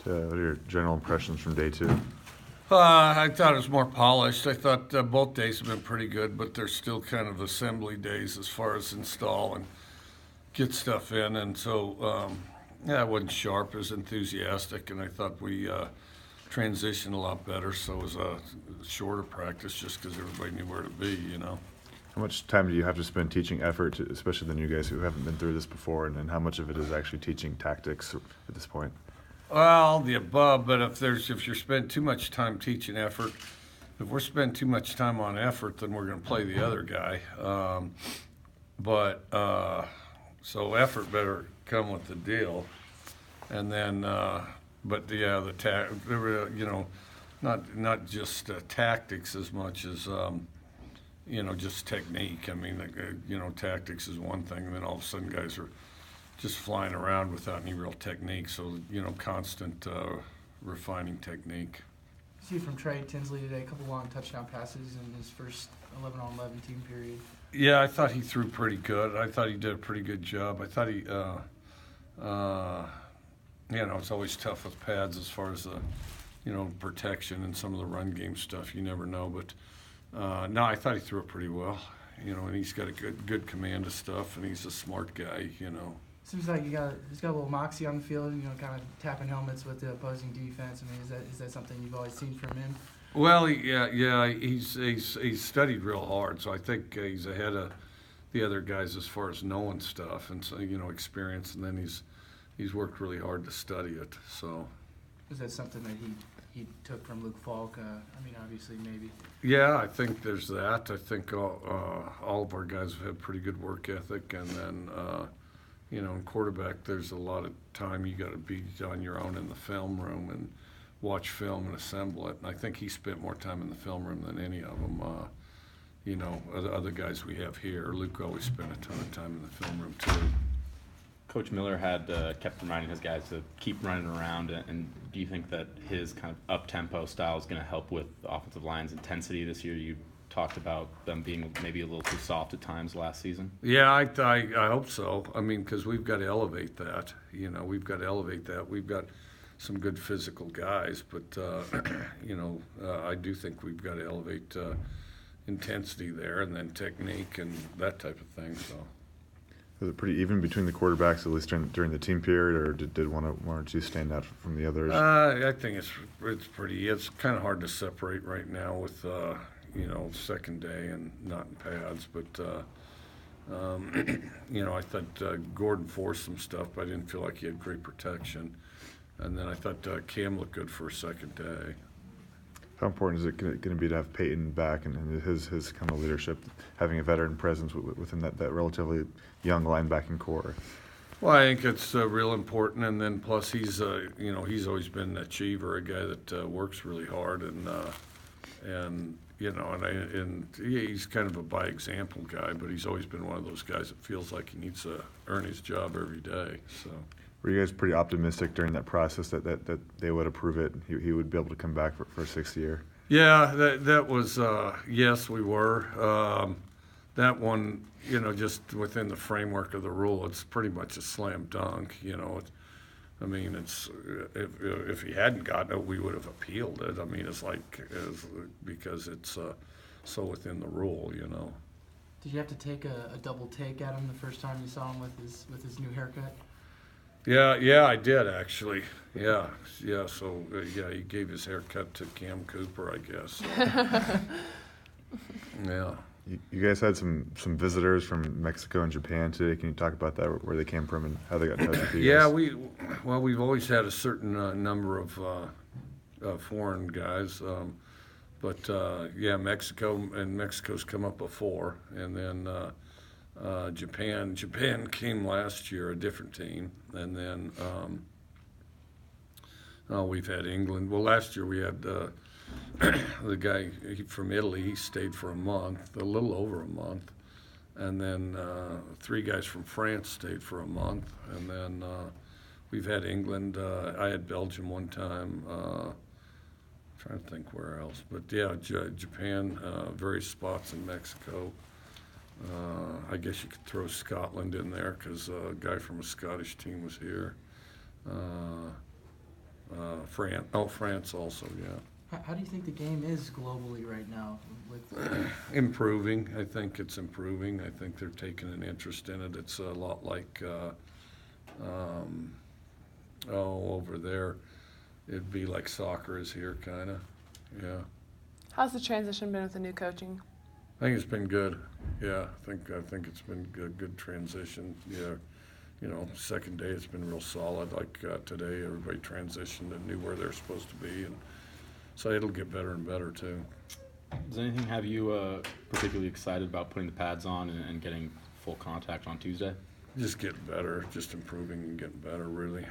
What are your general impressions from day two? I thought it was more polished. I thought both days have been pretty good, but they're still kind of assembly days as far as install and get stuff in. And so, yeah, I wasn't sharp, as enthusiastic, and I thought we transitioned a lot better. So it was a shorter practice just because everybody knew where to be, you know. How much time do you have to spend teaching effort, especially the new guys who haven't been through this before, and how much of it is actually teaching tactics at this point? Well, the above, but if you're spending too much time teaching effort, if we're spending too much time on effort, then we're going to play the other guy. So effort better come with the deal, and then, but yeah, you know, not just tactics as much as you know, just technique. I mean, you know, tactics is one thing, and then all of a sudden guys are just flying around without any real technique. So, you know, constant refining technique. See from Trey Tinsley today, a couple long touchdown passes in his first 11-on-11 team period. Yeah, I thought he threw pretty good. I thought he did a pretty good job. I thought he, you know, it's always tough with pads as far as the, you know, protection and some of the run game stuff. You never know, but no, I thought he threw it pretty well. You know, and he's got a good command of stuff, and he's a smart guy. You know. Seems like he's got a little moxie on the field, you know, kind of tapping helmets with the opposing defense. I mean, is that something you've always seen from him? Well, he's studied real hard, so I think he's ahead of the other guys as far as knowing stuff and, so, you know, experience, and then he's worked really hard to study it. So. Is that something that he took from Luke Falk? I mean, obviously, maybe. Yeah, I think there's that. I think all of our guys have had pretty good work ethic, and then. You know, in quarterback, there's a lot of time you got to be on your own in the film room and watch film and assemble it. And I think he spent more time in the film room than any of them. You know, other guys we have here. Luke always spent a ton of time in the film room too. Coach Miller had kept reminding his guys to keep running around. And do you think that his kind of up-tempo style is going to help with the offensive line's intensity this year? You talked about them being maybe a little too soft at times last season. Yeah, I hope so. I mean, because we've got to elevate that. You know, we've got to elevate that. We've got some good physical guys, but you know, I do think we've got to elevate intensity there, and then technique and that type of thing. So. Was it pretty even between the quarterbacks, at least during the team period, or did one or two stand out from the others? I think it's kind of hard to separate right now with. You know, second day and not in pads, but you know, I thought Gordon forced some stuff, but I didn't feel like he had great protection. And then I thought Cam looked good for a second day. How important is it going to be to have Peyton back and his kind of leadership, having a veteran presence within that relatively young linebacking core? Well, I think it's real important, and then plus he's you know, he's always been an achiever, a guy that works really hard, and you know, and he's kind of a by example guy, but he's always been one of those guys that feels like he needs to earn his job every day. So. Were you guys pretty optimistic during that process that they would approve it? He would be able to come back for a sixth year? Yeah, that was yes, we were. That one, you know, just within the framework of the rule, it's pretty much a slam dunk. You know, I mean, it's if he hadn't gotten it, we would have appealed it. I mean, because it's so within the rule, you know. Did you have to take a double take at him the first time you saw him with his new haircut? Yeah, I did actually. Yeah. So yeah, he gave his haircut to Cam Cooper, I guess. Yeah. You guys had some visitors from Mexico and Japan today. Can you talk about that, where they came from and how they got in touch with you Yeah, guys? we've always had a certain number of foreign guys, but yeah, Mexico's come up before, and then Japan came last year, a different team, and then we've had England. Well, last year we had. The guy from Italy, he stayed for a month, a little over a month, and then 3 guys from France stayed for a month, and then we've had England. I had Belgium one time. Trying to think where else, but yeah, Japan, various spots in Mexico. I guess you could throw Scotland in there because a guy from a Scottish team was here. France also, yeah. How do you think the game is globally right now? With Improving, I think it's improving. I think they're taking an interest in it. It's a lot like, over there, it'd be like soccer is here, kinda, yeah. How's the transition been with the new coaching? I think it's been good, yeah, I think it's been good transition, yeah. You know, second day it's been real solid, like, today, everybody transitioned and knew where they're supposed to be, and so it'll get better and better too. Does anything have you particularly excited about putting the pads on and getting full contact on Tuesday? Just getting better, just improving and getting better, really.